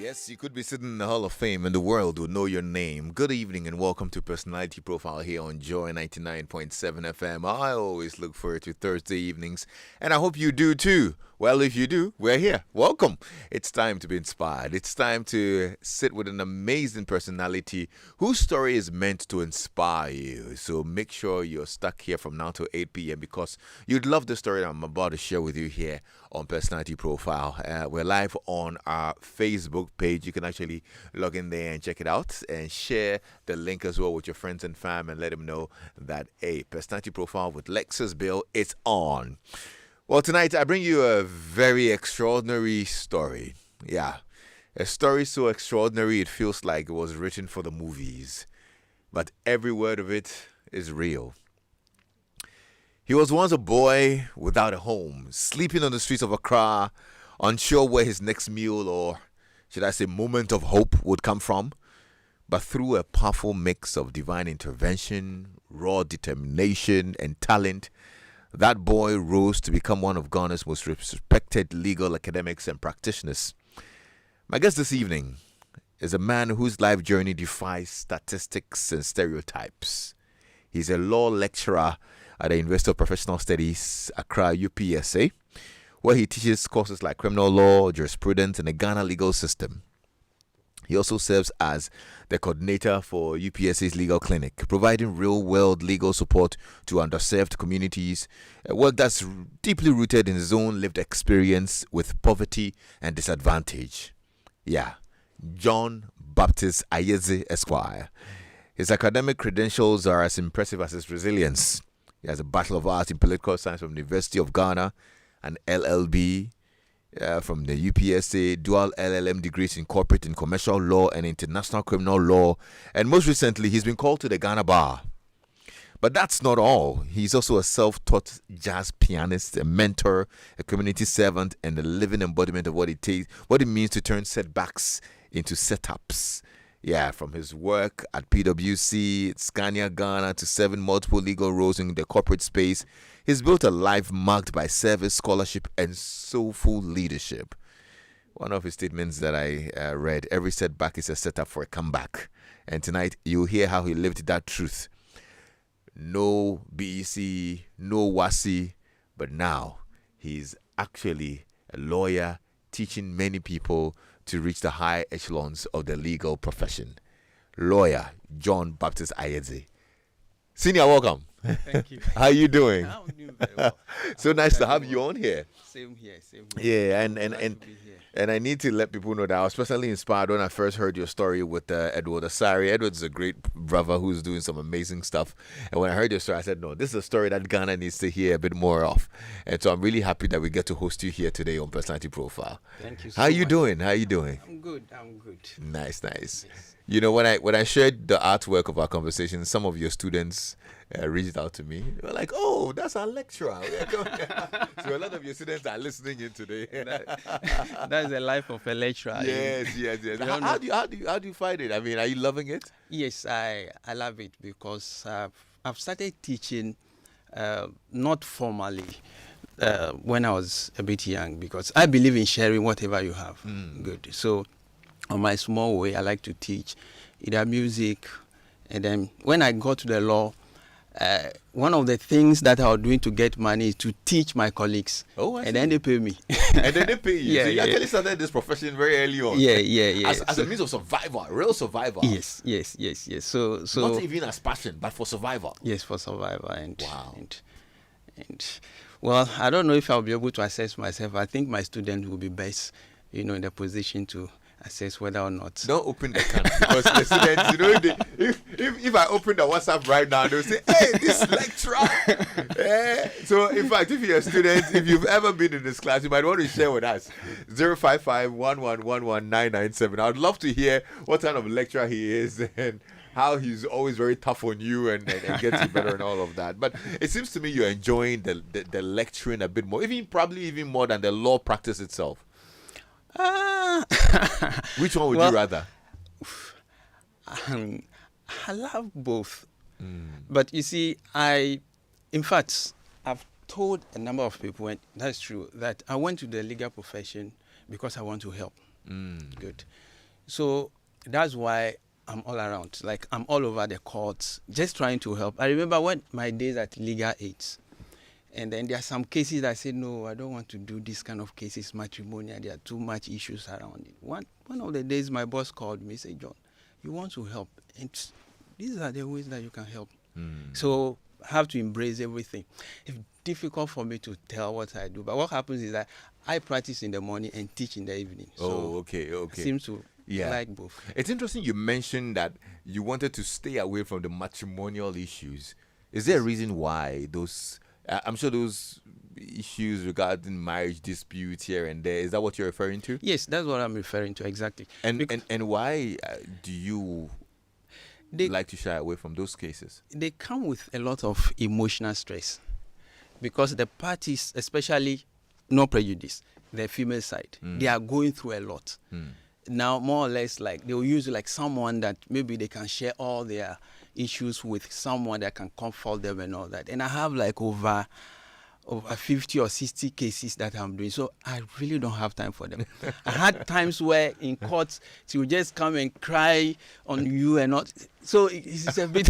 Yes, you could be sitting in the Hall of Fame and the world would know your name. Good evening and welcome to Personality Profile here on Joy 99.7 FM. I always look forward to Thursday evenings and I hope you do too. Well, if you do, we're here. Welcome. It's time to be inspired. It's time to sit with an amazing personality whose story is meant to inspire you. So make sure you're stuck here from now till 8 p.m. because you'd love the story that I'm about to share with you here on Personality Profile. We're live on our Facebook page. You can actually log in there and check it out and share the link as well with your friends and fam and let them know that a Personality Profile with Lexis Bill is on. Well, tonight I bring you a very extraordinary story. Yeah, a story so extraordinary it feels like it was written for the movies. But every word of it is real. He was once a boy without a home, sleeping on the streets of Accra, unsure where his next meal or, should I say, moment of hope would come from. But through a powerful mix of divine intervention, raw determination, and talent, that boy rose to become one of Ghana's most respected legal academics and practitioners. My guest this evening is a man whose life journey defies statistics and stereotypes. He's a law lecturer at the University of Professional Studies, Accra, UPSA, where he teaches courses like criminal law, jurisprudence, and the Ghana legal system. He also serves as the coordinator for UPSA's legal clinic, providing real-world legal support to underserved communities, a work that's deeply rooted in his own lived experience with poverty and disadvantage. Yeah, John Baptist Ayedze, Esquire. His academic credentials are as impressive as his resilience. He has a Bachelor of Arts in Political Science from the University of Ghana, an LLB from the UPSA, dual LLM degrees in corporate and commercial law and international criminal law, and most recently he's been called to the Ghana Bar. But that's not all. He's also a self-taught jazz pianist, a mentor, a community servant, and a living embodiment of what it means to turn setbacks into setups. Yeah, from his work at PwC, Scania Ghana, to serving multiple legal roles in the corporate space, he's built a life marked by service, scholarship, and soulful leadership. One of his statements that I read, every setback is a setup for a comeback. And tonight, you'll hear how he lived that truth. No BEC, no WASI, but now he's actually a lawyer teaching many people to reach the high echelons of the legal profession. Lawyer John Baptist Ayedze. Senior, welcome. Thank you. How you doing? I'm doing very well. So nice to have you on here. Same here, same here. Yeah, Glad to be here. and I need to let people know that I was personally inspired when I first heard your story with Edward Asari. Edward's a great brother who's doing some amazing stuff. And when I heard your story, I said, no, this is a story that Ghana needs to hear a bit more of. And so I'm really happy that we get to host you here today on Personality Profile. Thank you so How much. you doing? How you doing? I'm good, I'm good. Nice. Yes. You know, when I shared the artwork of our conversation, some of your students reached out to me. They were like, "Oh, that's our lecturer." So a lot of your students are listening in today. That's the life of a lecturer. Yes. How do you find it? I mean, are you loving it? Yes, I love it because I've started teaching not formally when I was a bit young because I believe in sharing whatever you have. Good. So on my small way, I like to teach either music, and then when I got to the law, one of the things that I was doing to get money is to teach my colleagues. Oh, I see. And then they pay me. And then they pay you. Yeah, So you yeah. actually started this profession very early on. Yeah. As a means of survival, real survival. Yes. So Not even as passion, but for survival. yes, for survival and Wow. and well, I don't know if I'll be able to assess myself. I think my student will be best, in the position to assess whether or not. Don't open the can because the students, if I open the WhatsApp right now, they'll say, "Hey, this lecturer." So, in fact, if you're a student, if you've ever been in this class, you might want to share with us 055-1111-997. I'd love to hear what kind of lecturer he is and how he's always very tough on you and gets you better and all of that. But it seems to me you're enjoying the lecturing a bit more, probably even more than the law practice itself. Which one would you rather? I love both. But you see, in fact, I've told a number of people, and that's true, that I went to the legal profession because I want to help. Good. So that's why I'm all around. Like, I'm all over the courts, just trying to help. I remember when my days at Legal Aids, and then there are some cases that I said, no, I don't want to do this kind of cases, matrimonial. There are too much issues around it. One of the days, my boss called me, said, John, you want to help, and these are the ways that you can help. So I have to embrace everything. It's difficult for me to tell what I do, but what happens is that I practice in the morning and teach in the evening. So okay. I seem to like both. It's interesting you mentioned that you wanted to stay away from the matrimonial issues. Is there a reason why those? I'm sure those issues regarding marriage disputes here and there. Is that what you're referring to? Yes, that's what I'm referring to exactly. And why do you like to shy away from those cases? They come with a lot of emotional stress, because the parties, especially no prejudice, the female side, they are going through a lot. Now, more or less, like, they will use like someone that maybe they can share all their issues with, someone that can comfort them and all that. And I have like over 50 or 60 cases that I'm doing, so I really don't have time for them. I had times where in court she would just come and cry on you and not. So it's a bit.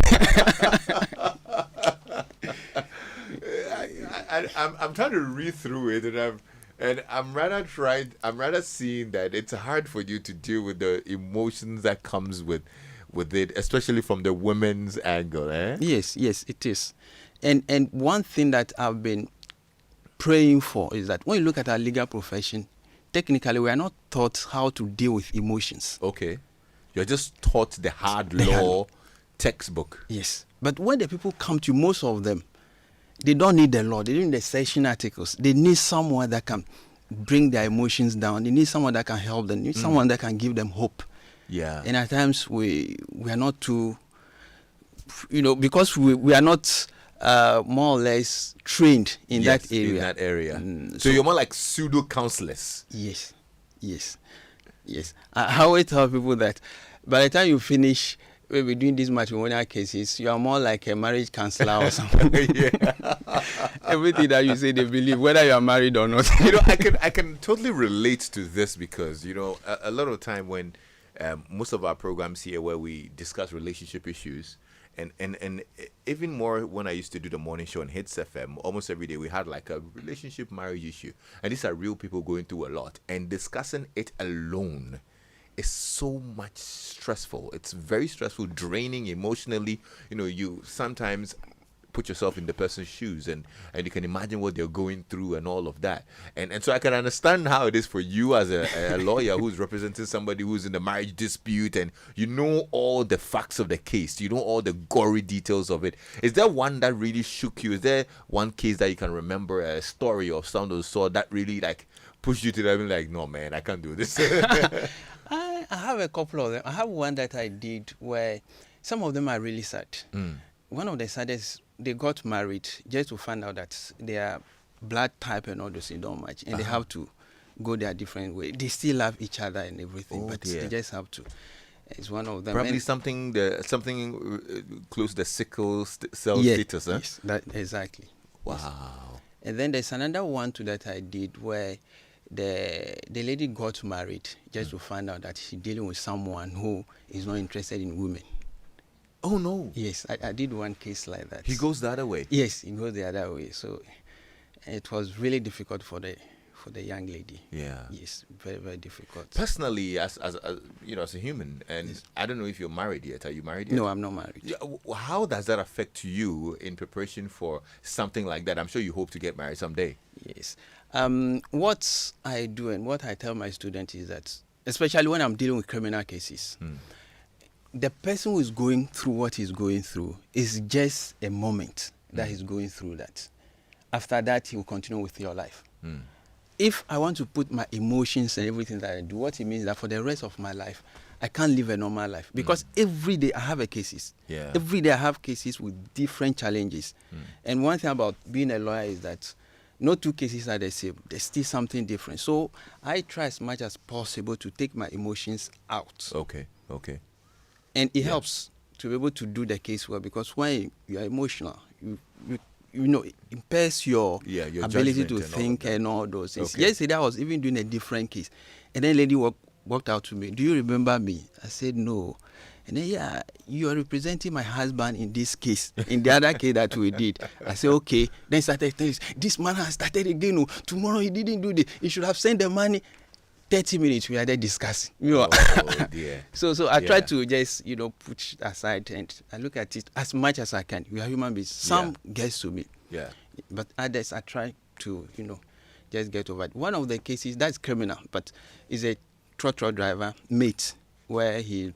I'm trying to read through it, and I'm rather seeing that it's hard for you to deal with the emotions that comes with it, especially from the women's angle, eh? Yes, it is. And one thing that I've been praying for is that when you look at our legal profession, technically we are not taught how to deal with emotions. Okay. You're just taught the hard law textbook. Yes. But when the people come to you, most of them, they don't need the law. They don't need the section articles. They need someone that can bring their emotions down. They need someone that can help them. They need someone that can give them hope. Yeah. And at times we are not too, because we are not more or less trained in that area. So you're more like pseudo counselors. Yes. I always tell people that by the time you finish maybe doing these matrimonial cases, you are more like a marriage counselor or something. Everything that you say, they believe, whether you are married or not. I can totally relate to this because, a lot of time when most of our programs here where we discuss relationship issues, and even more when I used to do the morning show on Hits FM, almost every day we had like a relationship marriage issue. And these are real people going through a lot. And discussing it alone is so much stressful. It's very stressful, draining emotionally. You sometimes put yourself in the person's shoes and you can imagine what they're going through and all of that. And so I can understand how it is for you as a lawyer who's representing somebody who's in the marriage dispute and you know all the facts of the case. You know all the gory details of it. Is there one that really shook you? Is there one case that you can remember, a story of someone who saw that really like pushed you to that and like, no man, I can't do this? I have a couple of them. I have one that I did where some of them are really sad. One of the saddest, they got married just to find out that their blood type and all those things don't match, and they have to go their different way. They still love each other and everything, but they just have to. It's one of them. Probably something close to the sickle cell status, huh? Yes, that exactly. Wow. Yes. And then there's another one too that I did where the lady got married just to find out that she's dealing with someone who is not interested in women. Oh no. Yes, I did one case like that. He goes the other way. Yes, he goes the other way. So it was really difficult for the young lady. Yeah. Yes, very, very difficult. Personally, as a human, and yes. I don't know if you're married yet. Are you married yet? No, I'm not married. Yeah, how does that affect you in preparation for something like that? I'm sure you hope to get married someday. Yes. What I do and what I tell my students is that, especially when I'm dealing with criminal cases, the person who is going through what he's going through is just a moment that he's going through that. After that, he will continue with your life. If I want to put my emotions and everything that I do, what it means is that for the rest of my life, I can't live a normal life. Because every day I have a cases. Yeah. Every day I have cases with different challenges. And one thing about being a lawyer is that no two cases are the same. There's still something different. So I try as much as possible to take my emotions out. Okay. And it helps to be able to do the case well, because when you are emotional, it impairs your ability to think and all those things. Okay. Yesterday I was even doing a different case, and then a lady walked out to me. Do you remember me? I said, no. And then, yeah, you are representing my husband in this case, in the other case that we did. I said, okay. Then started telling us, this man has started again. Oh, tomorrow he didn't do this. He should have sent the money. 30 minutes we are there discussing. Oh, dear. So I try to just, put aside and I look at it as much as I can. We are human beings. Some gets to me. Yeah. But others I try to, just get over it. One of the cases, that's criminal, but is a trotro driver, mate, where he,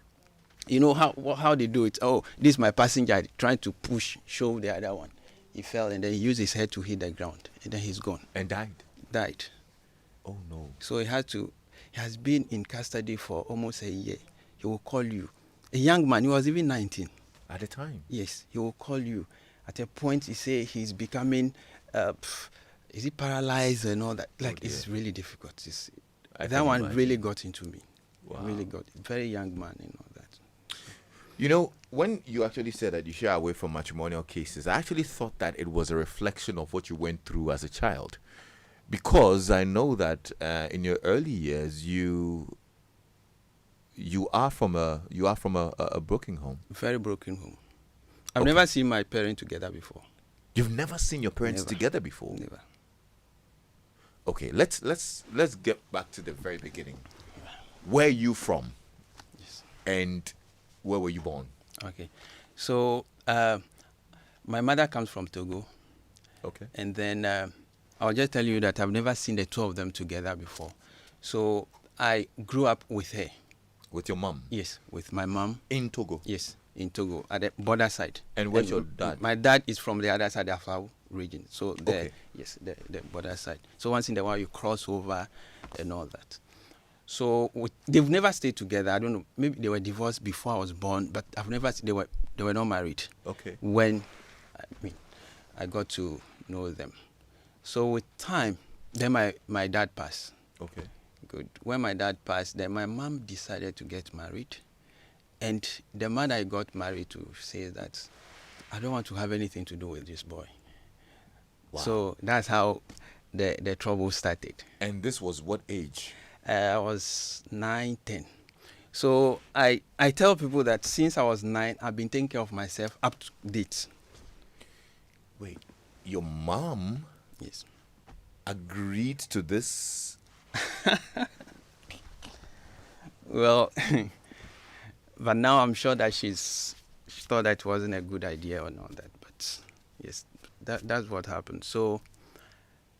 how they do it. Oh, this is my passenger trying to show the other one. He fell and then he used his head to hit the ground and then he's gone. And died? Died. Oh, no. So he has been in custody for almost a year. He will call you. A young man, he was even 19. At the time? Yes, he will call you. At a point, he say he's becoming, is he paralyzed and all that? Like, it's really difficult. That one really got into me. Wow. Really got, very young man and all that. When you actually said that you shy away from matrimonial cases, I actually thought that it was a reflection of what you went through as a child. Because I know that in your early years, you are from a broken home. Very broken home. I've never seen my parents together before. You've never seen your parents together before? Never. Okay, let's get back to the very beginning. Where are you from? Yes. And where were you born? Okay. So my mother comes from Togo. Okay. And then I'll just tell you that I've never seen the two of them together before. So I grew up with her. With your mom? Yes, with my mom. In Togo? Yes, in Togo, at the border side. And where's your dad? My dad is from the other side of our region. So Okay. Yes, the border side. So once in a while you cross over and all that. So they've never stayed together. I don't know. Maybe they were divorced before I was born, but I've never. They were not married. Okay. When I got to know them. So with time, then my dad passed. Okay. Good. When my dad passed, then my mom decided to get married. And the man I got married to says that I don't want to have anything to do with this boy. Wow. So that's how the trouble started. And this was what age? I was 9, 10. So I tell people that since I was 9, I've been taking care of myself up to date. Wait, your mom... Yes. agreed to this? Well, but now I'm sure that she thought that wasn't a good idea or not that. But yes, that's what happened. So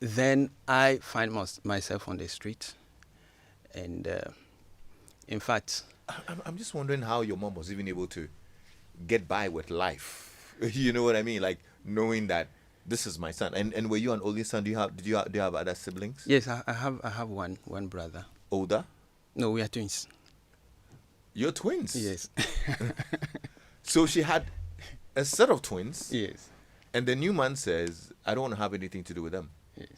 then I find myself on the street. And in fact... I'm just wondering how your mom was even able to get by with life. You know what I mean? Like knowing that this is my son. And were you an only son? Do you have other siblings? Yes, I have one brother. Older? No, we are twins. You're twins? Yes. So she had a set of twins? Yes. And the new man says, I don't want to have anything to do with them. Yes.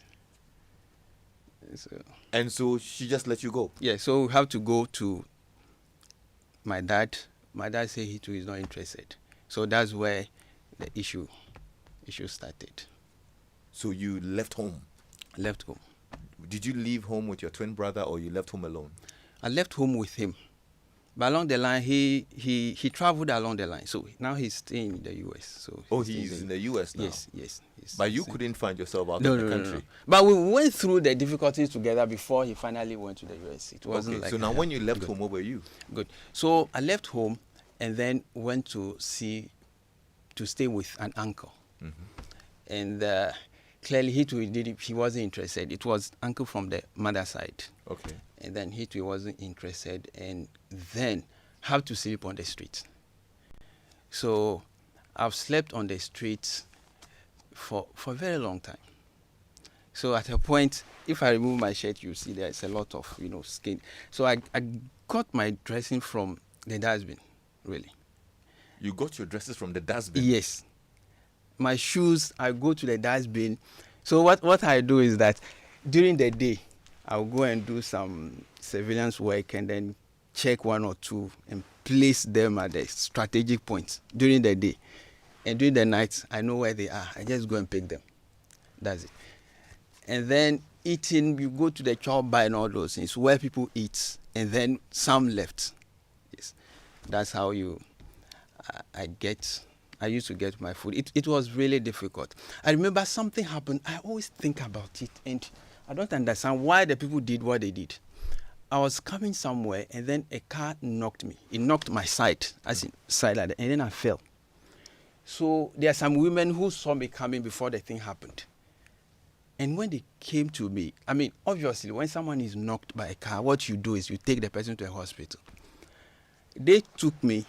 And so she just let you go? Yeah, so we have to go to my dad. My dad said he too is not interested. So that's where the issue started. So you left home? Left home. Did you leave home with your twin brother or you left home alone? I left home with him. But along the line, he traveled along the line. So now he's staying in the U.S. So he's in the U.S. now? Yes. But you couldn't find yourself out of the country? No. But we went through the difficulties together before he finally went to the U.S. It wasn't like... So now when you left home, where were you? Good. So I left home and then went to stay with an uncle. Mm-hmm. And clearly he wasn't interested. It was uncle from the mother side. Okay. And then he too wasn't interested, and then have to sleep on the street. So I've slept on the street for a very long time. So at a point, if I remove my shirt, you see there's a lot of skin. So I got my dressing from the dustbin, really. You got your dresses from the dustbin? Yes. My shoes, I go to the dustbin. So what I do is that during the day, I'll go and do some surveillance work and then check one or two and place them at the strategic points during the day. And during the night, I know where they are. I just go and pick them. That's it. And then eating, you go to the chop bar and all those things where people eat, and then some left. Yes, that's how I used to get my food. It was really difficult. I remember something happened. I always think about it, and I don't understand why the people did what they did. I was coming somewhere, and then a car knocked me. It knocked my side, as in side like that, and then I fell. So there are some women who saw me coming before the thing happened. And when they came to me, I mean, obviously, when someone is knocked by a car, what you do is you take the person to a hospital. They took me,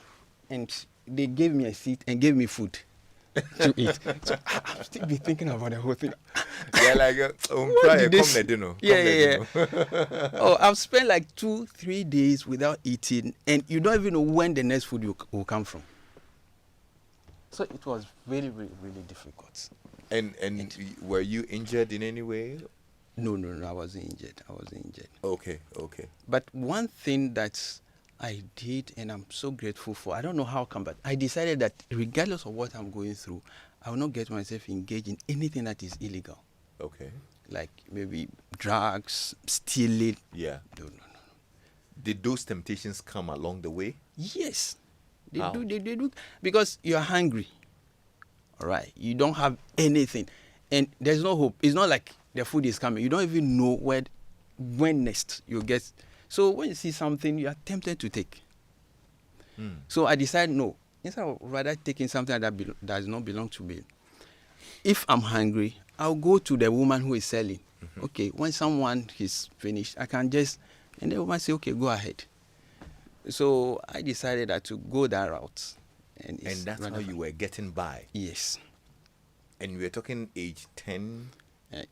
and they gave me a seat and gave me food to eat. So I've still been thinking about the whole thing. Yeah, like, Oh, I've spent like 2-3 days without eating, and you don't even know when the next food will come from. So it was really, really, really difficult. And were you injured in any way? No, I wasn't injured. Okay. But one thing that I did, and I'm so grateful for, I don't know how come, but I decided that regardless of what I'm going through, I will not get myself engaged in anything that is illegal. Okay. Like maybe drugs, stealing. Yeah. No. Did those temptations come along the way? Yes. They How? do. Because you're hungry. All right. You don't have anything. And there's no hope. It's not like the food is coming. You don't even know when next you'll get. So when you see something, you are tempted to take. So I decided, no. Instead of rather taking something that does not belong to me, if I'm hungry, I'll go to the woman who is selling. Okay, when someone is finished, I can just, and the woman say, okay, go ahead. So I decided that to go that route. And that's how you were getting by? Yes. And you were talking age 10?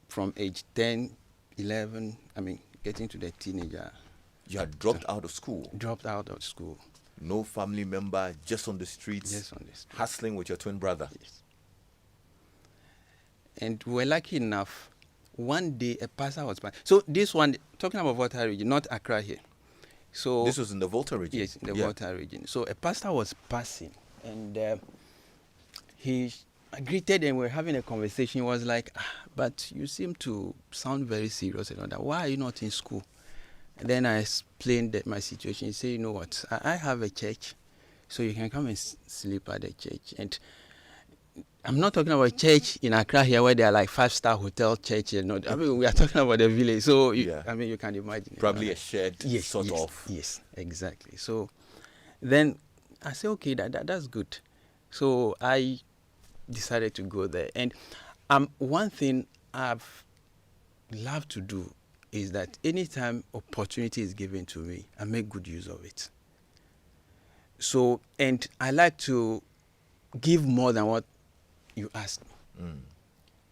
From age 10, 11, getting to the teenager. You had dropped out of school? Dropped out of school. No family member, just on the streets? Just on the streets. Hustling with your twin brother? Yes. And we were lucky enough, one day a pastor was passing. So this one, talking about Volta region, not Accra here. So this was in the Volta region? Yes, in the Volta region. So a pastor was passing, and he greeted and we were having a conversation. He was like, but you seem to sound very serious and all that. Why are you not in school? And then I explained my situation. He said, you know what, I have a church, so you can come and sleep at the church. And I'm not talking about a church in Accra here where they are like 5-star hotel church. We are talking about the village. So, you can imagine. Probably a shared sort of. Yes, exactly. So then I said, okay, that's good. So I decided to go there. And one thing I've loved to do is that anytime opportunity is given to me, I make good use of it. So, and I like to give more than what you asked me.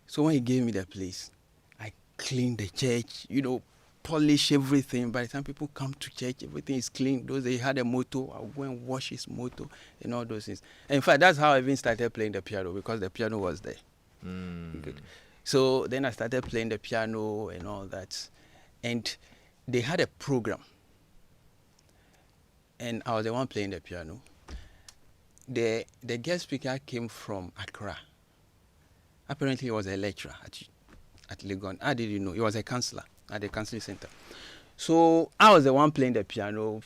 So when he gave me the place, I cleaned the church, polish everything. By the time people come to church, everything is clean. Those they had a motto, I'll go and wash his motto and all those things. And in fact, that's how I even started playing the piano, because the piano was there. Good. So then I started playing the piano and all that. And they had a program. And I was the one playing the piano. The guest speaker came from Accra. Apparently, he was a lecturer at Legon. I didn't know. He was a counselor at the counseling center. So I was the one playing the piano.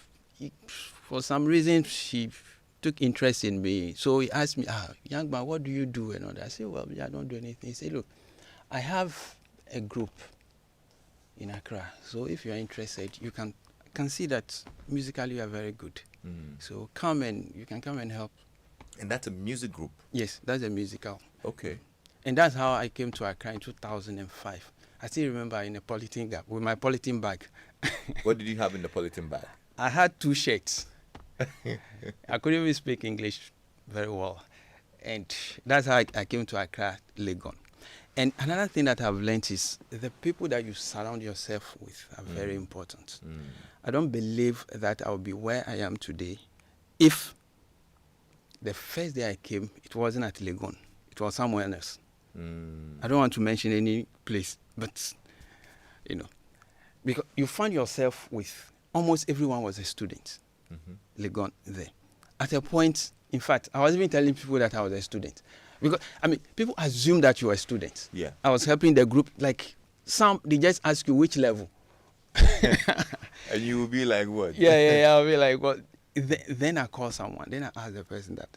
For some reason, she took interest in me. So he asked me, young man, what do you do? And all that. I said, well, I don't do anything. He said, look, I have a group in Accra. So if you are interested, you can see that musically you are very good. So you can come and help. And that's a music group? Yes, that's a musical. Okay. And that's how I came to Accra in 2005. I still remember in a polythene bag, with my polythene bag. What did you have in the polythene bag? I had 2 shirts. I couldn't even speak English very well. And that's how I came to Accra, Legon. And another thing that I've learned is the people that you surround yourself with are very important. I don't believe that I'll be where I am today if the first day I came, it wasn't at Legon. It was somewhere else. I don't want to mention any place, but, because you find yourself with almost everyone was a student, Legon there. At a point, in fact, I was even telling people that I was a student. Because, people assume that you are a student. Yeah. I was helping the group, like, Some they just ask you which level. And you will be like, what? Yeah. I'll be like, what? Then I call someone. Then I ask the person that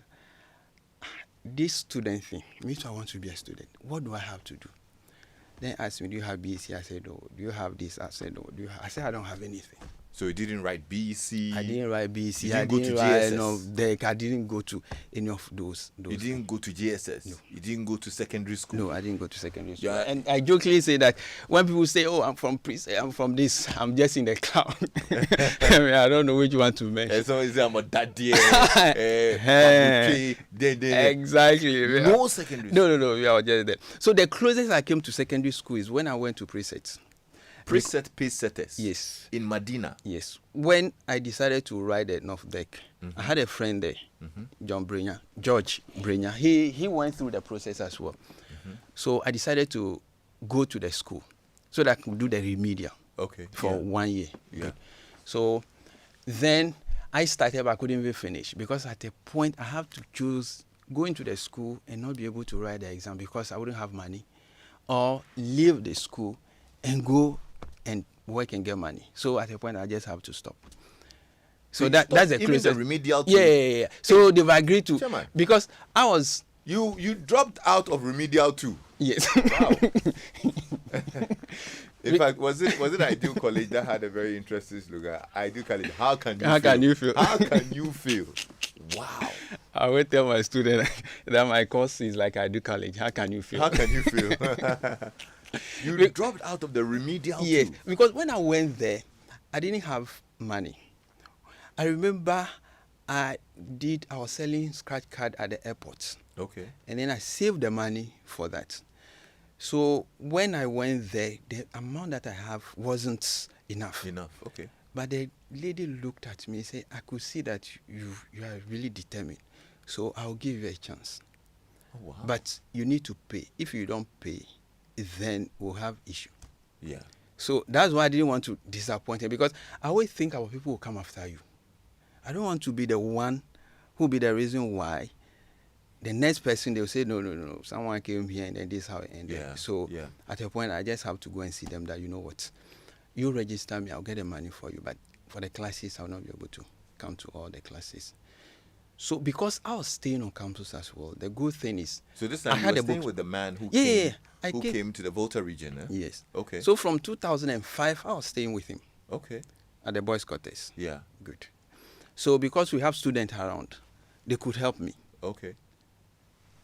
this student thing. Me too. I want to be a student. What do I have to do? Then ask me, do you have BC? I said, no. Do you have this? I said, no. I said, I don't have anything. So you didn't write BC? I didn't write BC. You didn't I go didn't to write GSS? DEC. I didn't go to any of those. You didn't go to GSS? No. You didn't go to secondary school? No, I didn't go to secondary school. Yeah. And I jokingly say that when people say, oh, I'm from I'm from this, I'm just in the cloud. I mean, I don't know which one to mention. And so is I'm a daddy. Exactly. No secondary school? No, we are just there. So the closest I came to secondary school is when I went to presets. Preset pace setters? Yes. In Medina? Yes. When I decided to ride the North Deck, I had a friend there, George Brenya. He went through the process as well. So I decided to go to the school so that I could do the remedial for 1 year. Yeah. So then I started, but I couldn't even finish because at a point I have to choose going to the school and not be able to write the exam because I wouldn't have money, or leave the school and go and work and get money. So at a point I just have to stop. So that's the even closest. the remedial too? Yeah. So they've agreed to, Chairman. because I was. You dropped out of remedial too? Yes. Wow. In fact, was it Ideal College that had a very interesting slogan? Ideal College, how can you feel? How can you feel? Wow. I will tell my student that my course is like Ideal College. How can you feel? How can you feel? You dropped out of the remedial Yes, too? because when I went there, I didn't have money. I remember I was selling scratch card at the airport. Okay. And then I saved the money for that. So when I went there, the amount that I have wasn't enough. Okay. But the lady looked at me and said, I could see that you are really determined. So I'll give you a chance. Oh, wow. But you need to pay. If you don't pay, then we'll have issue. Yeah. So that's why I didn't want to disappoint her, because I always think our people will come after you. I don't want to be the one who will be the reason why the next person, they'll say, no, someone came here and then this is how it ended. Yeah. So Yeah. at a point, I just have to go and see them that, you know what, you register me, I'll get the money for you. But for the classes, I'll not be able to come to all the classes. So because I was staying on campus as well, the good thing is, So this I time you had were a staying book. with the man who I came. came to the Volta region, eh? Yes. Okay. So from 2005, I was staying with him Okay. at the boys' quarters. Yeah. Good. So because we have students around, they could help me Okay.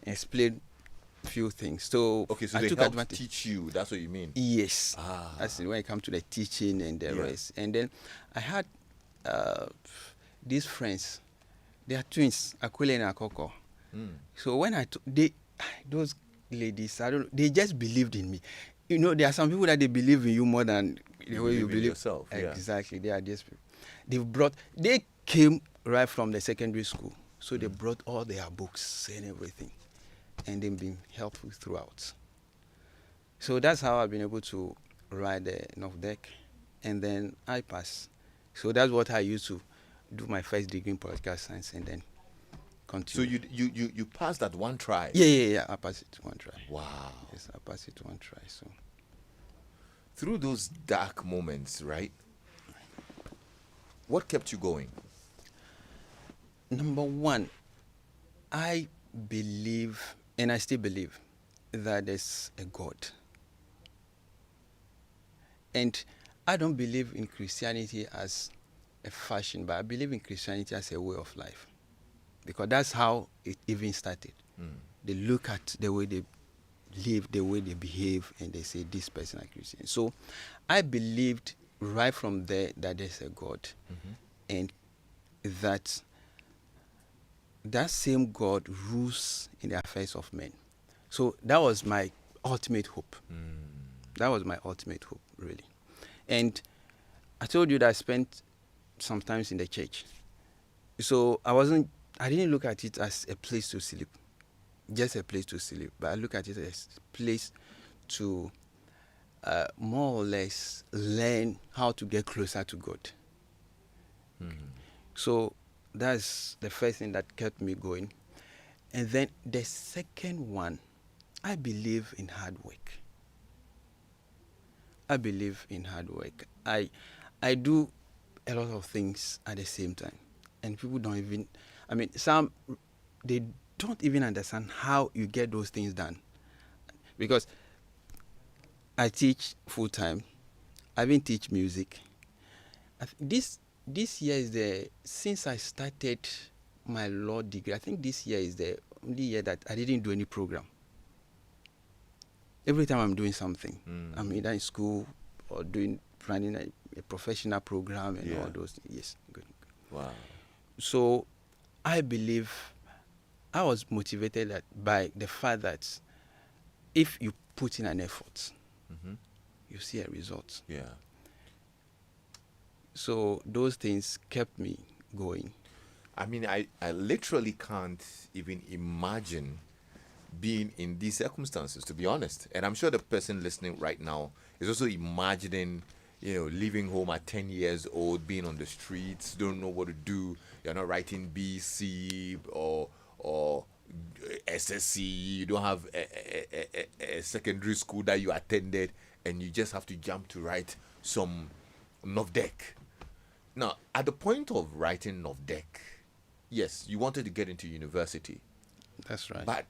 explain few things. So Okay, so I they took helped advantage. teach you. That's what you mean? Yes. Ah. That's when it comes to the teaching and the Yeah. rest. And then I had these friends. They are twins, Aquila and Akoko. So when those ladies, I don't know, they just believed in me. You know, there are some people that they believe in you more than the way you believe in believe yourself, yeah. Exactly. They are just they came right from the secondary school. So they brought all their books and everything. And they've been helpful throughout. So that's how I've been able to ride the North Deck. And then I pass. So that's what I used to do my first degree in political science and then continue. So you passed that one try? Yeah. I passed it one try. Wow. Yes, I passed it one try. So Through those dark moments, right? What kept you going? number one, I believe, and I still believe, that there's a God. And I don't believe in Christianity as a fashion, but I believe in Christianity as a way of life. Because that's how it even started. They look at the way they live, the way they behave, and they say, this person is Christian. So I believed right from there that there's a God. And that same God rules in the affairs of men. So that was my ultimate hope. That was my ultimate hope, really. And I told you that I spent some times in the church. So I didn't look at it as a place to sleep, just a place to sleep, but I look at it as a place to more or less learn how to get closer to God. So that's the first thing that kept me going. And then the second one, I believe in hard work. I believe in hard work. I do a lot of things at the same time, and people don't even. I mean, some they don't even understand how you get those things done, because I teach full time. I even teach music. This year is since I started my law degree. I think this year is the only year that I didn't do any program. Every time I'm doing something, I'm either in school or running a professional program and all those things. Yes, good. Wow. So I believe I was motivated by the fact that if you put in an effort, you see a result. Yeah. So those things kept me going. I mean, I literally can't even imagine being in these circumstances, to be honest. And I'm sure the person listening right now is also imagining, leaving home at 10 years old, being on the streets, don't know what to do. You're not writing BC or SSC. You don't have a secondary school that you attended, and you just have to jump to write some NOVDEC. Now, at the point of writing NOVDEC, yes, you wanted to get into university. That's right. But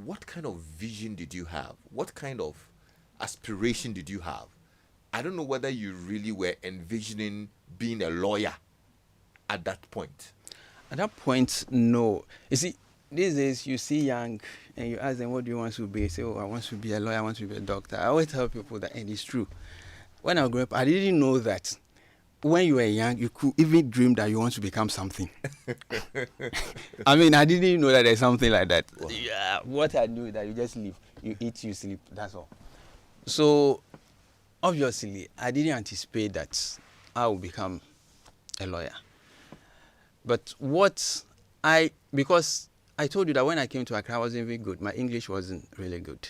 what kind of vision did you have? What kind of aspiration did you have? I don't know whether you really were envisioning being a lawyer at that point. At that point, no. You see, these days you see young and you ask them, what do you want to be? They say, I want to be a lawyer, I want to be a doctor. I always tell people that, and it's true. When I grew up, I didn't know that when you were young, you could even dream that you want to become something. I mean, I didn't know that there's something like that. Wow. Yeah, what I knew is that you just live, you eat, you sleep, that's all. So, obviously, I didn't anticipate that I would become a lawyer. But because I told you that when I came to Accra, I wasn't very good. My English wasn't really good.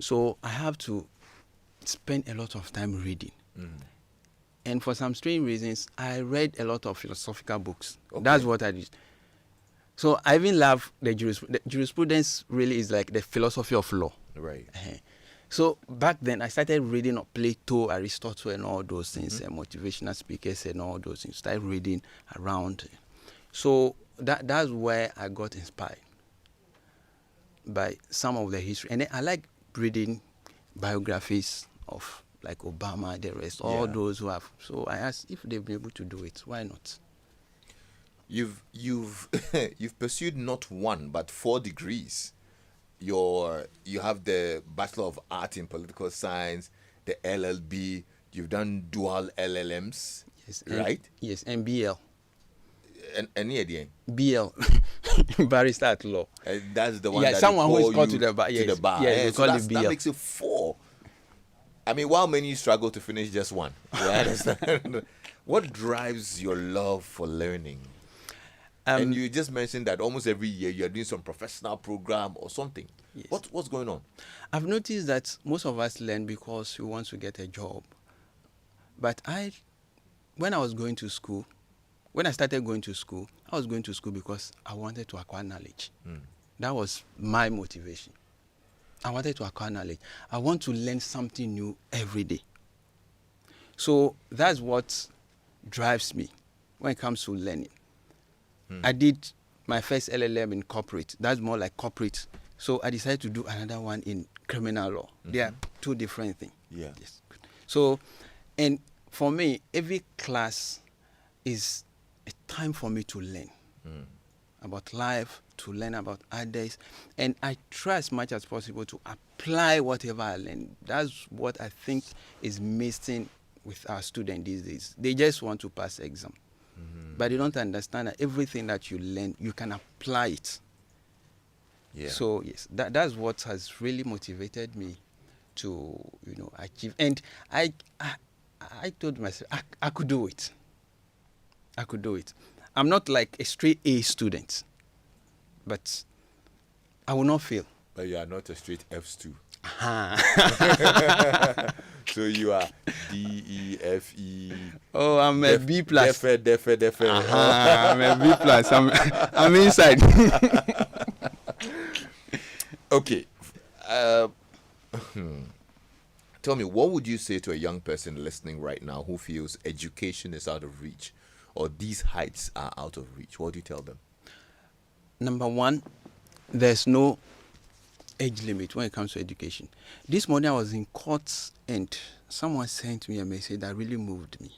So I have to spend a lot of time reading. And for some strange reasons, I read a lot of philosophical books. Okay. That's what I did. So I even love the jurisprudence. Really is like the philosophy of law. Right. So back then, I started reading of Plato, Aristotle, and all those things, and motivational speakers and all those things. Started reading around. So that's where I got inspired by some of the history. And then I like reading biographies of like Obama, the rest, all those who have. So I asked if they've been able to do it. Why not? You've you've pursued not 1 but 4 degrees. You have the Bachelor of Art in Political Science, the LLB. You've done dual LLMs, yes, right? Yes, and BL. And yeah, BL, barrister at law. That's the one. Yeah, that someone who is called to to the bar. Yes, to the bar. Yeah, So call it BL. that makes it 4. I mean, while many struggle to finish just 1. You understand? What drives your love for learning? And you just mentioned that almost every year you're doing some professional program or something. Yes. What's going on? I've noticed that most of us learn because we want to get a job. But when I was going to school, when I started going to school, I was going to school because I wanted to acquire knowledge. That was my motivation. I wanted to acquire knowledge. I want to learn something new every day. So that's what drives me when it comes to learning. I did my first LLM in corporate. That's more like corporate. So I decided to do another one in criminal law. They are 2 different things. Yeah. Yes. So, and for me, every class is a time for me to learn about life, to learn about others. And I try as much as possible to apply whatever I learn. That's what I think is missing with our students these days. They just want to pass the exam. But they don't understand that everything that you learn, you can apply it. Yeah. So, yes, that's what has really motivated me to, achieve. And I told myself, I could do it. I could do it. I'm not like a straight A student, but I will not fail. But you are not a straight F's too. Uh-huh. So you are D, E, F, E. Oh, I'm a B plus. Defe. I'm a B plus. I'm inside. Okay. tell me, what would you say to a young person listening right now who feels education is out of reach or these heights are out of reach? What do you tell them? Number one, there's no age limit when it comes to education. This morning I was in court and someone sent me a message that really moved me.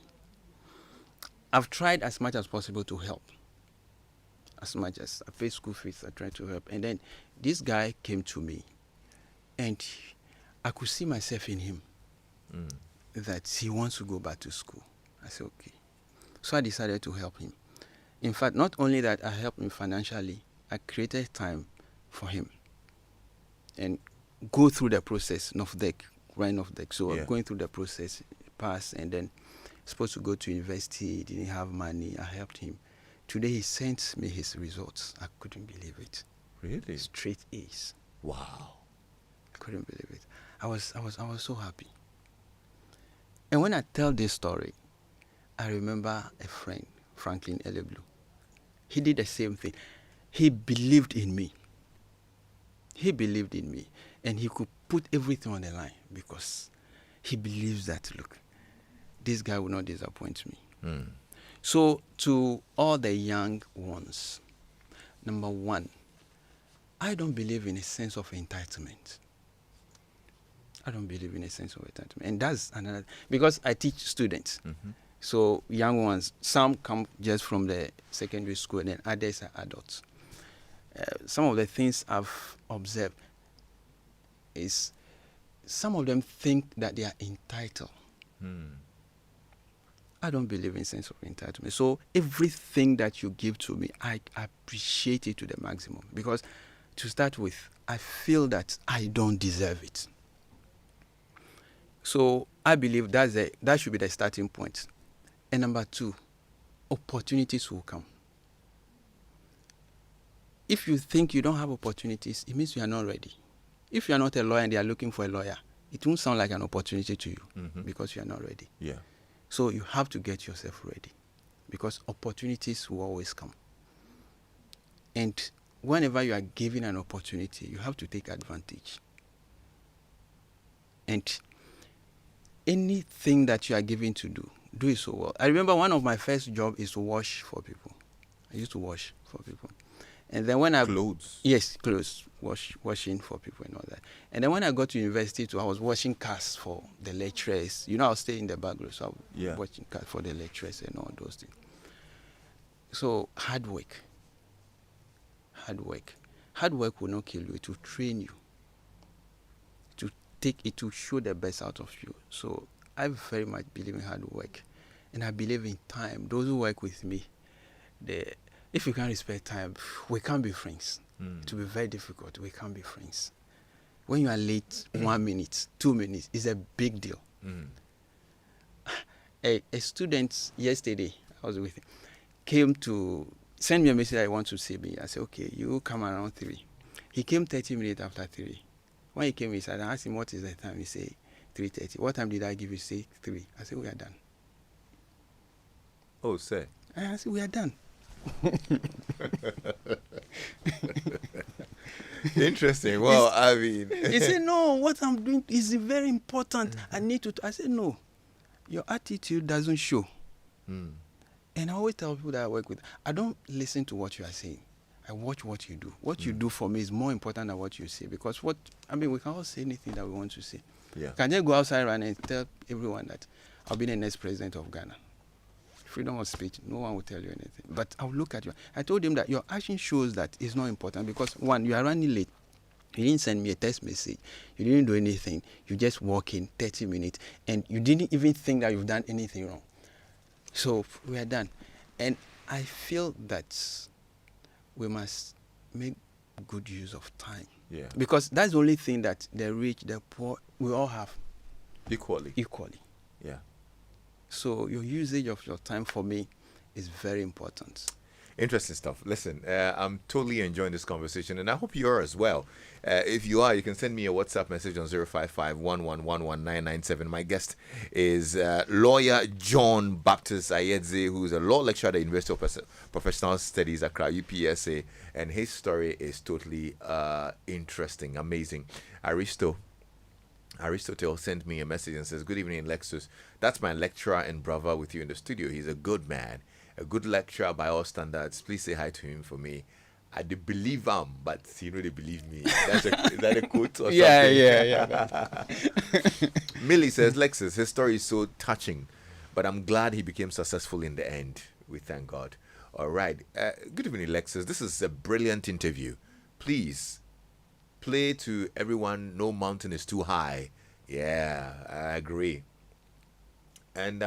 I've tried as much as possible to help. As much as I pay school fees, I tried to help. And then this guy came to me and I could see myself in him, that he wants to go back to school. I said, okay. So I decided to help him. In fact, not only that, I helped him financially, I created time for him and go through the process, right off deck. So going through the process, passed, and then supposed to go to university, didn't have money, I helped him. Today he sent me his results. I couldn't believe it. Really? Straight A's. Wow. I couldn't believe it. I was so happy. And when I tell this story, I remember a friend, Franklin Eleblu. He did the same thing. He believed in me. He believed in me. And he could put everything on the line because he believes that, look, this guy will not disappoint me. So to all the young ones, number one, I don't believe in a sense of entitlement. I don't believe in a sense of entitlement. And that's another, because I teach students. So young ones, some come just from the secondary school and then others are adults. Some of the things I've observed is some of them think that they are entitled. I don't believe in sense of entitlement. So everything that you give to me, I appreciate it to the maximum. Because to start with, I feel that I don't deserve it. So I believe that should be the starting point. And number two, opportunities will come. If you think you don't have opportunities, it means you are not ready. If you are not a lawyer and they are looking for a lawyer, it won't sound like an opportunity to you because you are not ready. Yeah. So you have to get yourself ready because opportunities will always come. And whenever you are given an opportunity, you have to take advantage. And anything that you are given to do it so well. I remember one of my first jobs is to wash for people. I used to wash for people. And then when Clothes? Yes, clothes. Washing for people and all that. And then when I got to university too, I was washing cars for the lecturers. You know, I'll stay in the back row, so I was washing cars for the lecturers and all those things. So hard work. Hard work will not kill you. It will train you. It will show the best out of you. So I very much believe in hard work. And I believe in time. Those who work with me, if you can't respect time, we can't be friends. It will be very difficult. We can't be friends. When you are late 1 minute, 2 minutes, it's a big deal. A student yesterday, I was with him, came to send me a message, I want to see me. I said, okay, you come around 3. He came 30 minutes after 3. When he came, I asked him, what is the time? He said, 3:30. What time did I give you? He said, 3. I said, we are done. Oh, say. I said, we are done. Interesting. Well, I mean, he said, no, what I'm doing is very important. I need to. I said, no, your attitude doesn't show. And I always tell people that I work with, I don't listen to what you are saying. I watch what you do. What you do for me is more important than what you say, because we can all say anything that we want to say. Yeah. Can just go outside right and tell everyone that I'll be the next president of Ghana. Freedom of speech, no one will tell you anything. But I'll look at you. I told him that your action shows that it's not important because, one, you are running late. You didn't send me a text message. You didn't do anything. You just walk in 30 minutes and you didn't even think that you've done anything wrong. So we are done. And I feel that we must make good use of time. Yeah. Because that's the only thing that the rich, the poor, we all have. Equally. Yeah. So your usage of your time for me is very important. Interesting stuff. Listen, I'm totally enjoying this conversation, and I hope you are as well. If you are, you can send me a WhatsApp message on 055-1111-997. My guest is lawyer John Baptist Ayedze, who is a law lecturer at the University of Professional Studies, Accra, UPSA, and his story is totally interesting, amazing. Aristo, Aristotle sent me a message and says, "Good evening, Lexus. That's my lecturer and brother with you in the studio. He's a good man, a good lecturer by all standards. Please say hi to him for me. I do believe him, but they believe me." Is that a quote or something? Yeah. Millie says, "Lexus, his story is so touching, but I'm glad he became successful in the end. We thank God." All right. Good evening, Lexus. This is a brilliant interview. Please play to everyone. No mountain is too high. Yeah, I agree. And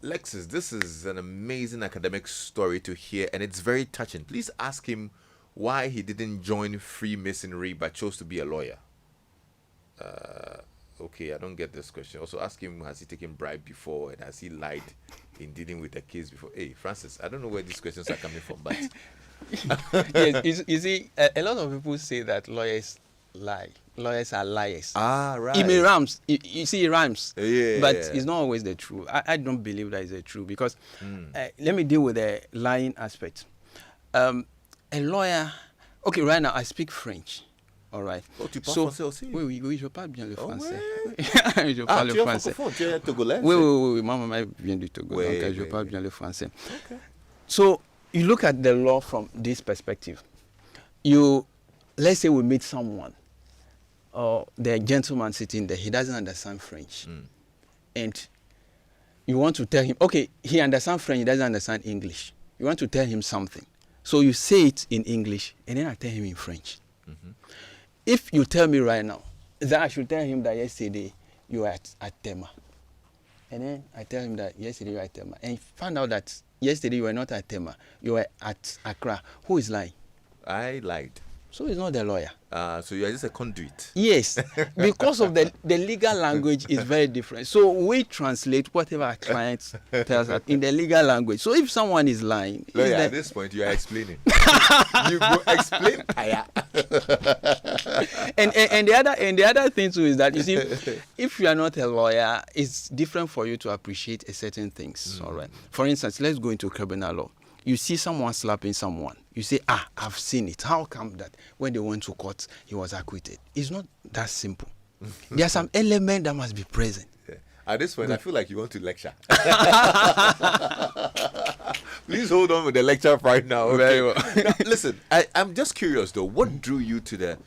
Lexus, this is an amazing academic story to hear, and it's very touching. Please ask him why he didn't join Freemasonry but chose to be a lawyer. Okay, I don't get this question. Also, ask him, has he taken bribe before, and has he lied in dealing with a case before? Hey, Francis, I don't know where these questions are coming from, but Yes, you see, a lot of people say that lawyers lie. Lawyers are liars. right. It may rhymes. You see, it rhymes. Yeah. But it's not always the truth. I don't believe that is the truth because let me deal with the lying aspect. A lawyer. Okay, right now I speak French. All right. Oh, tu parles français aussi? Oui, je parle bien le français. Ouais. Je parle le français. Tu es togolais? Oui. Ma maman vient du Togo, Oui, donc je oui, parle oui. bien le français. Okay. So you look at the law from this perspective. Let's say we meet someone, or the gentleman sitting there, he doesn't understand French, and you want to tell him, okay, he understands French, he doesn't understand English. You want to tell him something, so you say it in English, and then I tell him in French. Mm-hmm. If you tell me right now that I should tell him that yesterday you were at Tema, and then I tell him that yesterday you were at Tema, and find out that yesterday you were not at Tema, you were at Accra, who is lying? I lied. So he's not the lawyer. So you are just a conduit. Yes, because of the legal language is very different. So we translate whatever our clients tells us in the legal language. So if someone is lying, Lawyer, at this point you are explaining. You go explain. and the other thing too is that you see, if you are not a lawyer, it's different for you to appreciate a certain things. All right. For instance, let's go into criminal law. You see someone slapping someone. You say, I've seen it. How come that when they went to court, he was acquitted? It's not that simple. There's some element that must be present. Yeah. At this point, I feel like you want to lecture. Please hold on with the lecture right now. Okay? Very well. Now, listen, I'm just curious though. What drew you to the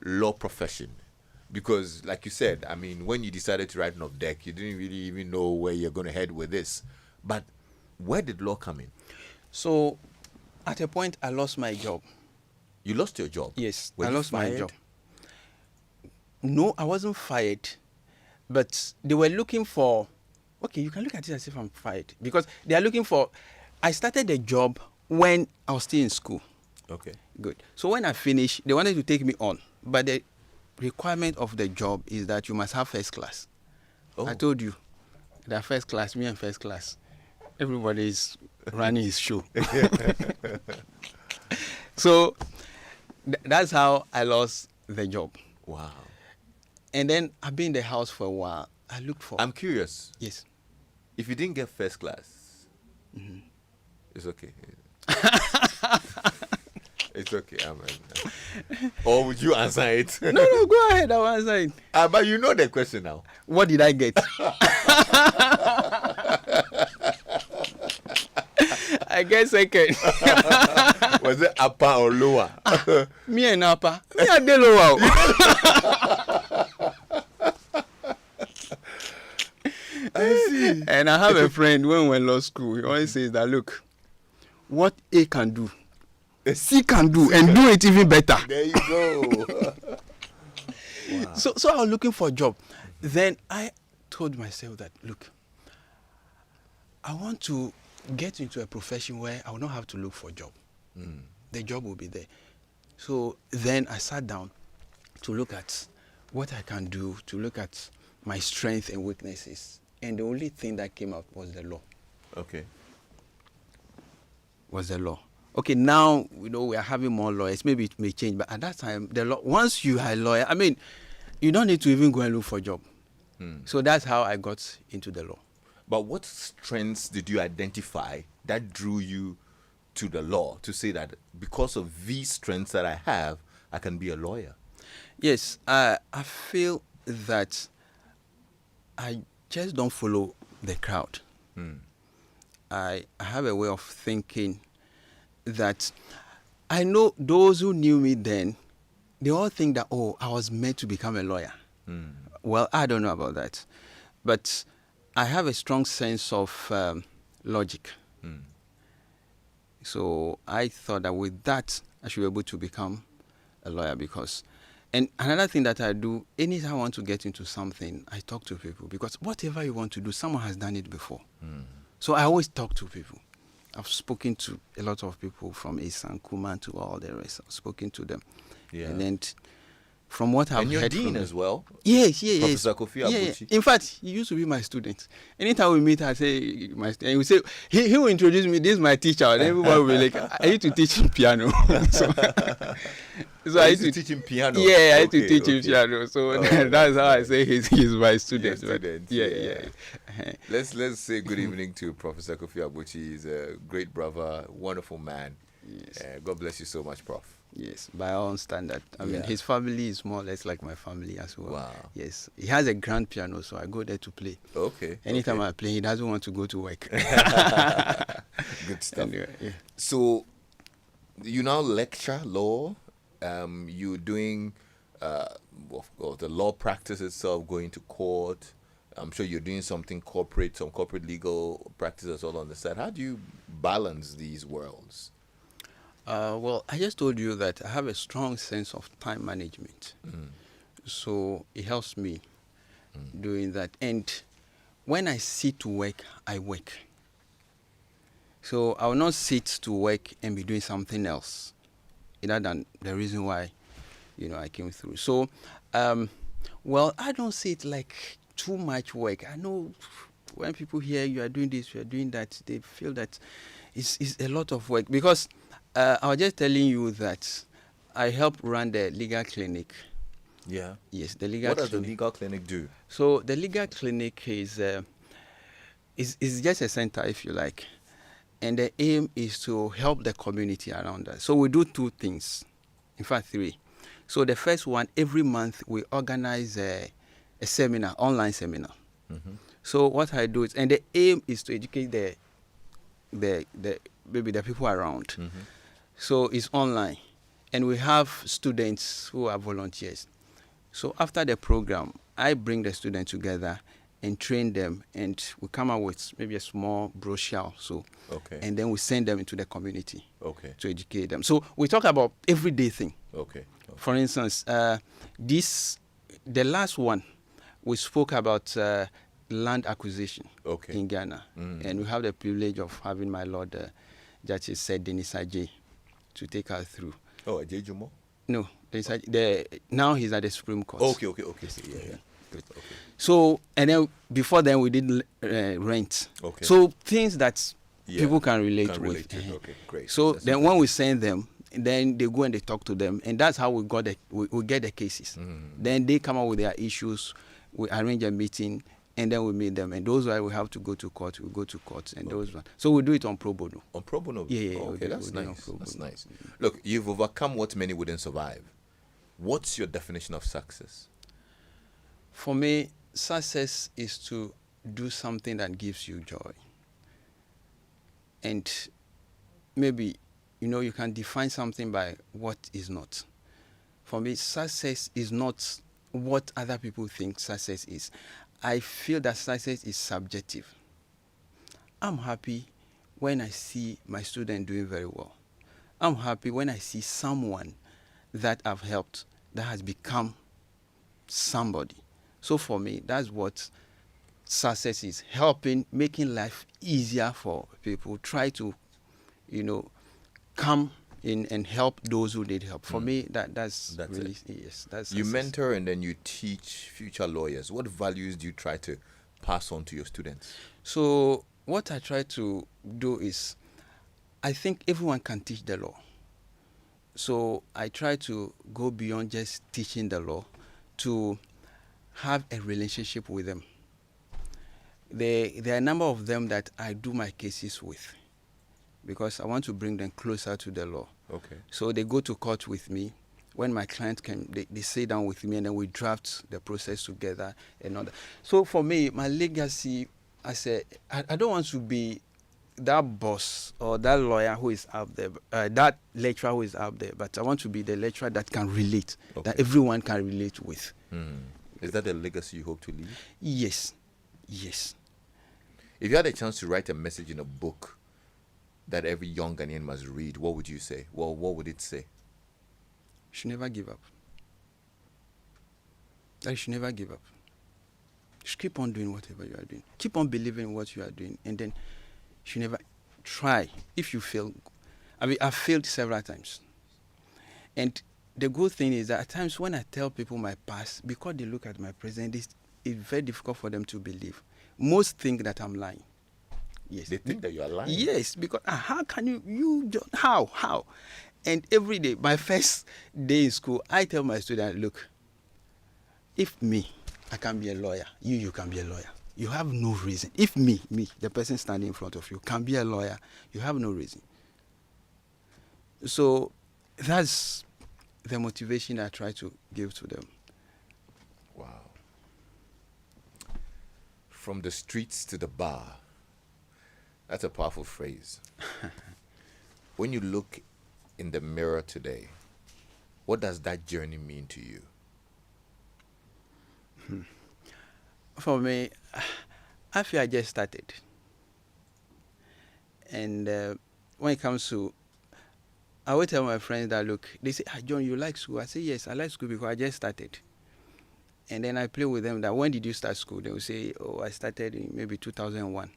law profession? Because, like you said, I mean, when you decided to write an off deck, you didn't really even know where you're going to head with this. But where did law come in? So, at a point, I lost my job. You lost your job? Yes, Were I you lost my fired? job. No, I wasn't fired, but they were looking for. Okay, you can look at it as if I'm fired because they are looking for. I started the job when I was still in school. Okay. Good. So when I finished, they wanted to take me on, but the requirement of the job is that you must have first class. Oh. I told you, that first class, me and first class, everybody is running his show. So that's how I lost the job. Wow. And then I've been in the house for a while. I looked for. I'm curious. Yes. If you didn't get first class, it's okay. It's okay. Or would you answer it? No, go ahead. I'll answer it. But you know the question now. What did I get? I guess second. Was it upper or lower? Me and upper. Me and the lower. I see. And I have a friend when we law school. He always says that, look, what A can do, C can do, and do it even better. There you go. Wow. So I was looking for a job. Then I told myself that, look, I want to get into a profession where I will not have to look for a job. The job will be there. So then I sat down to look at what I can do, to look at my strengths and weaknesses. And the only thing that came out was the law. Okay. Was the law. Okay, now we are having more lawyers. Maybe it may change, but at that time, the law. Once you are a lawyer, I mean, you don't need to even go and look for a job. So that's how I got into the law. But what strengths did you identify that drew you to the law to say that because of these strengths that I have, I can be a lawyer? Yes, I feel that I just don't follow the crowd. I have a way of thinking that I know those who knew me then, they all think that, oh, I was meant to become a lawyer. Well, I don't know about that. But I have a strong sense of logic. So I thought that with that, I should be able to become a lawyer because... And another thing that I do, anytime I want to get into something, I talk to people because whatever you want to do, someone has done it before. So I always talk to people. I've spoken to a lot of people from Isan, Kuman to all the rest. I've spoken to them. Yeah. And then from what I've heard... And you're from dean them, as well? Yes. Professor Kofi Abuchi. In fact, he used to be my student. Anytime we meet, I say, and he will say, he will introduce me, this is my teacher. And everybody will be like, I need to teach him piano. So I used to teach him piano? Yeah, I used to teach him piano. So that's how I say he's my student. Yeah. Let's say good evening to Professor Kofi Abuchi. He's a great brother, wonderful man. Yes. God bless you so much, Prof. Yes, by our own standard. I mean, his family is more or less like my family as well. Wow. Yes. He has a grand piano, so I go there to play. Okay. Anytime I play, he doesn't want to go to work. Good stuff. Anyway, yeah. So, you now lecture law. You're doing the law practice itself, going to court. I'm sure you're doing some corporate legal practice as well on the side. How do you balance these worlds? Well, I just told you that I have a strong sense of time management. So it helps me doing that. And when I sit to work, I work. So I will not sit to work and be doing something else, other than the reason why, I came through. So, well, I don't see it like too much work. I know when people hear you are doing this, you are doing that, they feel that it's a lot of work because I was just telling you that I help run the legal clinic. Yeah. Yes, the legal. What does the legal clinic do? So the legal clinic is just a center, if you like, and the aim is to help the community around us. So we do two things, in fact 3. So the first one, every month we organize a seminar, online seminar. So what I do is, and the aim is to educate the people around. So it's online, and we have students who are volunteers. So after the program, I bring the students together and train them, and we come up with maybe a small brochure. So, and then we send them into the community to educate them. So we talk about everyday thing. For instance, the last one, we spoke about land acquisition in Ghana, and we have the privilege of having my Lord Judge said Denis Ayedze to take us through. Oh, Ayedze Jumo? No, now he's at the Supreme Court. Okay. So, yeah. Good. Okay. So, and then before then we did rent. So things that people can relate with. Okay, great. So then when we send them, then they go and they talk to them, and that's how we get the cases. Then they come up with their issues. We arrange a meeting, and then we meet them. And those why we have to go to court. We go to court, and those ones. So we do it on pro bono. On pro bono. Yeah. Okay, that's nice. That's nice. Look, you've overcome what many wouldn't survive. What's your definition of success? For me, success is to do something that gives you joy. And maybe, you can define something by what is not. For me, success is not what other people think success is. I feel that success is subjective. I'm happy when I see my student doing very well. I'm happy when I see someone that I've helped that has become somebody. So for me, that's what success is. Helping, making life easier for people. Try to, come in and help those who need help. For me, that's really, yes. That's you success. mentor and then you teach future lawyers. What values do you try to pass on to your students? So what I try to do is, I think everyone can teach the law. So I try to go beyond just teaching the law to have a relationship with them. There are a number of them that I do my cases with because I want to bring them closer to the law. Okay. So they go to court with me, When my client came, they sit down with me and then we draft the process together and all that. So for me, my legacy, I don't want to be that boss or that lawyer who is out there, that lecturer who is out there, but I want to be the lecturer that can relate, that everyone can relate with. Is that the legacy you hope to leave? Yes, yes. If you had a chance to write a message in a book that every young Ghanaian must read, what would you say? Well, what would it say? You should never give up. You should never give up. Just keep on doing whatever you are doing. Keep on believing in what you are doing, and then you should never try. If you fail, I mean, I've failed several times, and the good thing is that at times when I tell people my past, because they look at my present, it's very difficult for them to believe. Most think that I'm lying. Yes. They think that you are lying. Yes, because how can you don't, how? And every day, my first day in school, I tell my students, look, if I can be a lawyer, you can be a lawyer. You have no reason. If me, the person standing in front of you, can be a lawyer, you have no reason. So that's the motivation I try to give to them. Wow. From the streets to the bar. That's a powerful phrase. When you look in the mirror today, what does that journey mean to you? For me, I feel I just started. And when it comes to, I will tell my friends that, look, they say, John, you like school? I say, yes, I like school because I just started. And then I play with them that, when did you start school? They will say, I started in maybe 2001.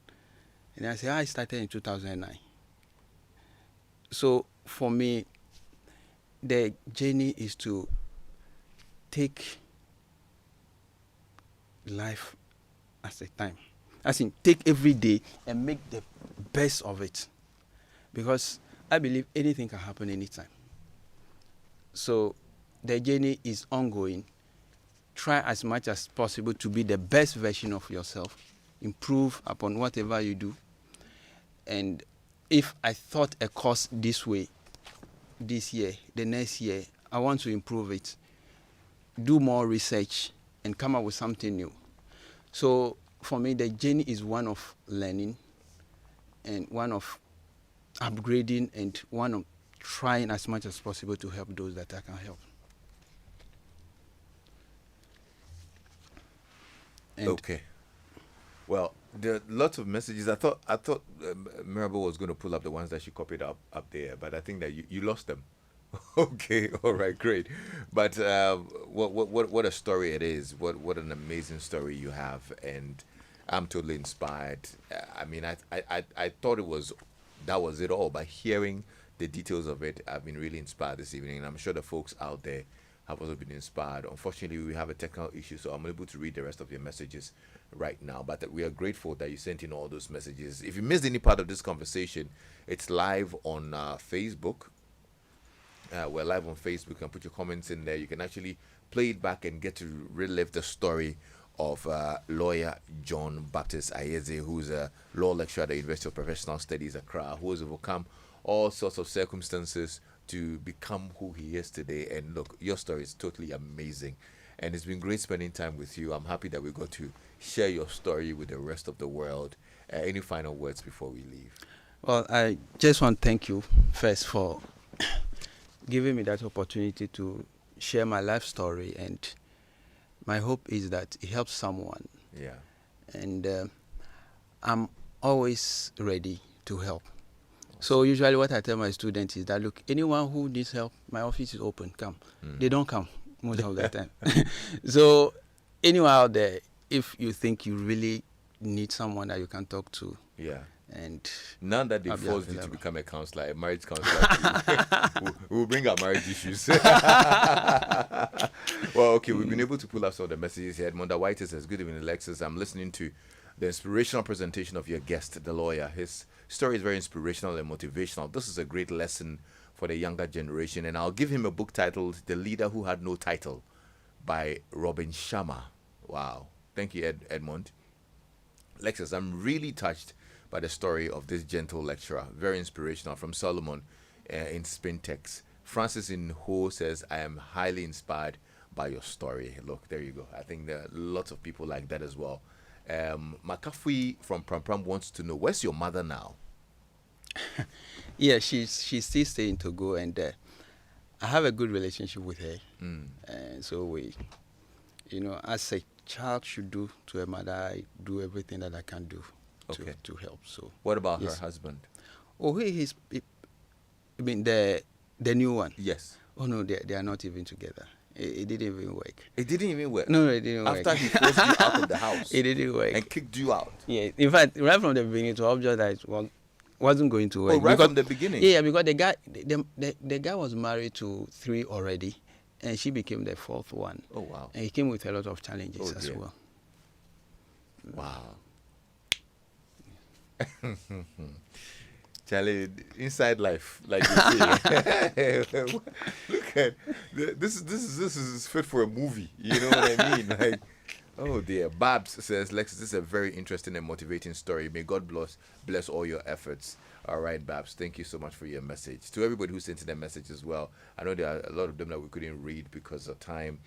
And I say, I started in 2009. So for me, the journey is to take life as a time. As in, take every day and make the best of it. Because I believe anything can happen anytime. So the journey is ongoing. Try as much as possible to be the best version of yourself. Improve upon whatever you do. And if I thought a course this way, this year, the next year, I want to improve it. Do more research and come up with something new. So for me, the journey is one of learning and one of upgrading and one of trying as much as possible to help those that I can help. And okay. Well, there are lots of messages. I thought Mirabel was going to pull up the ones that she copied up there, but I think that you lost them. Okay, all right, great. But what a story it is. What an amazing story you have, and I'm totally inspired. I mean, I thought that was it all. By hearing the details of it, I've been really inspired this evening, and I'm sure the folks out there have also been inspired. Unfortunately, we have a technical issue, so I'm unable to read the rest of your messages right now. But we are grateful that you sent in all those messages. If you missed any part of this conversation, it's live on Facebook. We're live on Facebook. You can put your comments in there. You can actually play it back and get to relive the story of lawyer John Baptist Ayedze, who's a law lecturer at the University of Professional Studies, Accra, who has overcome all sorts of circumstances to become who he is today. And look, your story is totally amazing. And it's been great spending time with you. I'm happy that we got to share your story with the rest of the world. Any final words before we leave? Well, I just want to thank you first for giving me that opportunity to share my life story, and my hope is that it helps someone. Yeah. And I'm always ready to help. So usually what I tell my students is that, look, anyone who needs help, my office is open, come. They don't come most of the time. So anyone out there, if you think you really need someone that you can talk to, yeah. And none that they forced you to become a counselor, a marriage counselor. we'll bring up marriage issues. Well, okay, we've been able to pull up some of the messages here. Edmunda White says, good evening, Lexis. I'm listening to the inspirational presentation of your guest, the lawyer. His story is very inspirational and motivational. This is a great lesson for the younger generation. And I'll give him a book titled The Leader Who Had No Title by Robin Sharma. Wow. Thank you, Edmund. Lexis, I'm really touched by the story of this gentle lecturer. Very inspirational, from Solomon in Spintex. Francis in Ho says, I am highly inspired by your story. Look, there you go. I think there are lots of people like that as well. Makafui from Pram Pram wants to know, where's your mother now? Yeah, she's still staying to go, and I have a good relationship with her. And so we, as a child should do to a mother, I do everything that I can do to help. So what about yes. her husband? Oh, I mean the new one. Yes. Oh no, they are not even together. It didn't even work. It didn't even work? No, it didn't work. After he forced you out of the house? It didn't work. And kicked you out? Yeah, in fact, right from the beginning, it was obvious that it wasn't going to work. Oh, right from the beginning? Yeah, because the guy was married to 3 already, and she became the 4th one. Oh, wow. And he came with a lot of challenges as well. Wow. Charlie, inside life, like you say. Look at this is fit for a movie. You know what I mean? Like, oh dear. Babs says, Lexis, this is a very interesting and motivating story. May God bless all your efforts. All right, Babs, thank you so much for your message. To everybody who sent in their message as well. I know there are a lot of them that we couldn't read because of time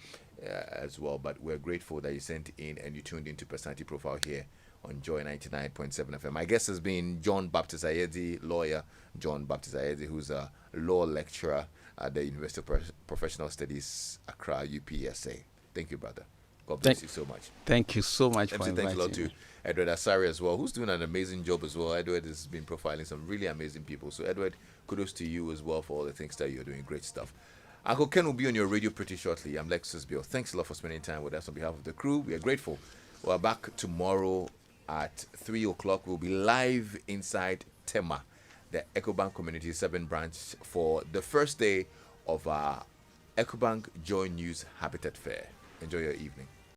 as well, but we're grateful that you sent in and you tuned into Personality Profile here on Joy 99.7 FM. My guest has been John Baptist Ayedze, lawyer John Baptist Ayedze, who's a law lecturer at the University of Professional Studies, Accra, UPSA. Thank you, brother. God bless you so much. Thank you so much for inviting me. Thanks a lot to Edward Asari as well, who's doing an amazing job as well. Edward has been profiling some really amazing people. So, Edward, kudos to you as well for all the things that you're doing. Great stuff. Uncle Ken will be on your radio pretty shortly. I'm Lexis Bill. Thanks a lot for spending time with us on behalf of the crew. We are grateful. We're back tomorrow at 3 o'clock. We'll be live inside Tema, the EcoBank Community 7 branch, for the first day of our EcoBank Joy News Habitat Fair. Enjoy your evening.